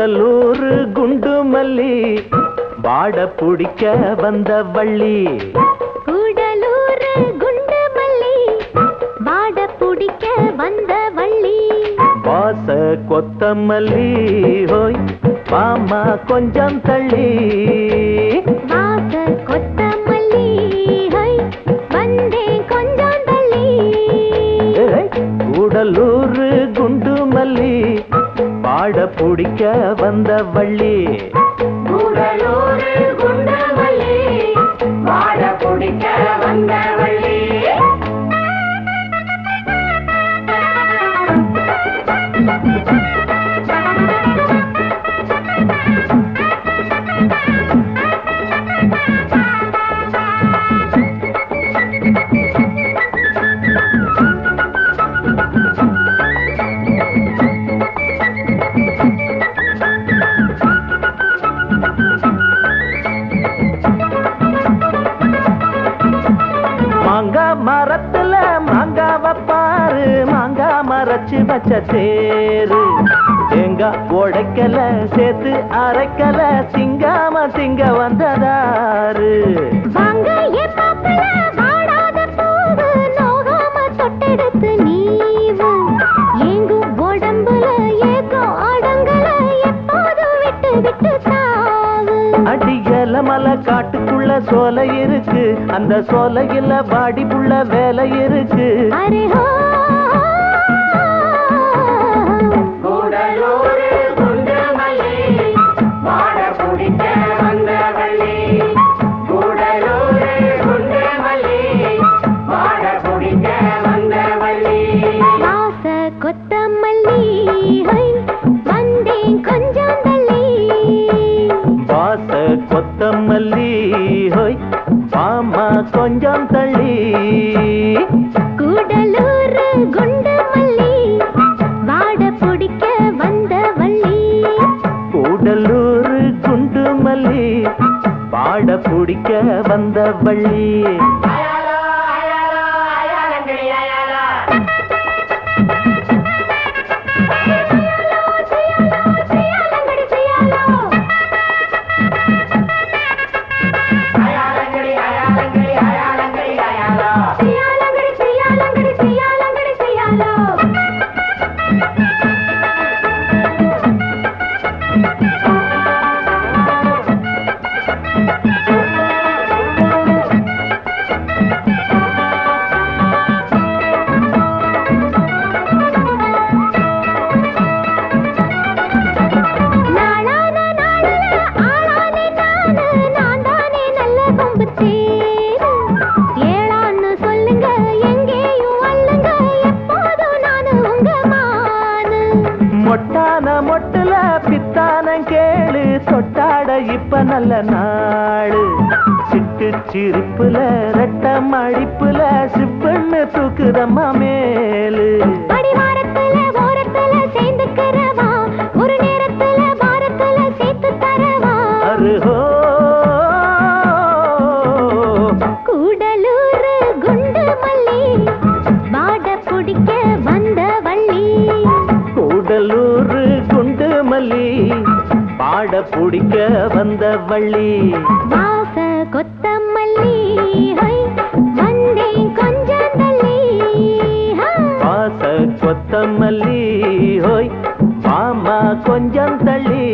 கூடலூர் குண்டு மல்லி வாட பிடிக்க வந்த வள்ளி. கூடலூர் குண்டு மல்லி வாட பிடிக்க வந்த வள்ளி. வாச கொத்தமல்லி ஹோய் மாமா கொஞ்சம் தள்ளி. வாச கொத்தமல்லி ஹோய் வந்தேன் கொஞ்சம் தள்ளி. கூடலூர் குண்டு மல்லி வாட பிடிக்க வந்த வள்ளி. கூடலூர் குண்டு மல்லி வாட பிடிக்க வந்த வள்ளி. மாங்கா மரத்துல மாங்காவ பாரு மாங்கா மரச்சு வச்ச தேரு. தேங்காய் உடைக்கல சேர்த்து அரைக்கல திங்காம திங்க வந்ததாரு. தொட்டெடுத்து நீவு எங்கும் உடம்புல ஏகம் அடங்கல எப்போதும் விட்டு விட்டு சாவு. அடியல மலை காட்டுக்குள்ள சோலை இருக்கு அந்த சோலையில பாடி புள்ள வேலை இருக்கு. அரேஹோ கூடலூர் குண்டு மல்லி வாட பிடிக்க வந்த வள்ளி. கூடலூர் குண்டு மல்லி வாட பிடிக்க வந்த வள்ளி. வாச கொத்தமல்லி ஹை வந்தேன் கொஞ்சம் தள்ளி. வாச கொத்தமல்லி ஹோய் மாமா கொஞ்சம் தள்ளி. கூடலூர் குண்டு மல்லி வாட பிடிக்க வந்த வள்ளி. கூடலூர் குண்டு மல்லி வாட பிடிக்க வந்த வள்ளி. மொட்டான மொட்டுல பித்தானம் கேளு தொட்டாட இப்ப நல்ல நாடு. சிட்டு சிரிப்புல ரெட்ட மடிப்புல சிப்புன்னு தூக்குதம்மா மேலு. அடிவாரத்துல ஓரத்துல சேர்ந்துக்கிறவா ஒரு நேரத்துல வாரத்துல சேர்த்து தரவா. அருஹோ கூடலூர் குண்டு மல்லி வாட பிடிக்க வந்த வள்ளி. கூடலூர் குண்டு மல்லி பாட பிடிக்க வந்த வள்ளி. வாச கொத்தமல்லி ஹை வந்தேன் கொஞ்சம் தள்ளி. வாச கொத்தமல்லி ஹோய் மாமா கொஞ்சம் தள்ளி.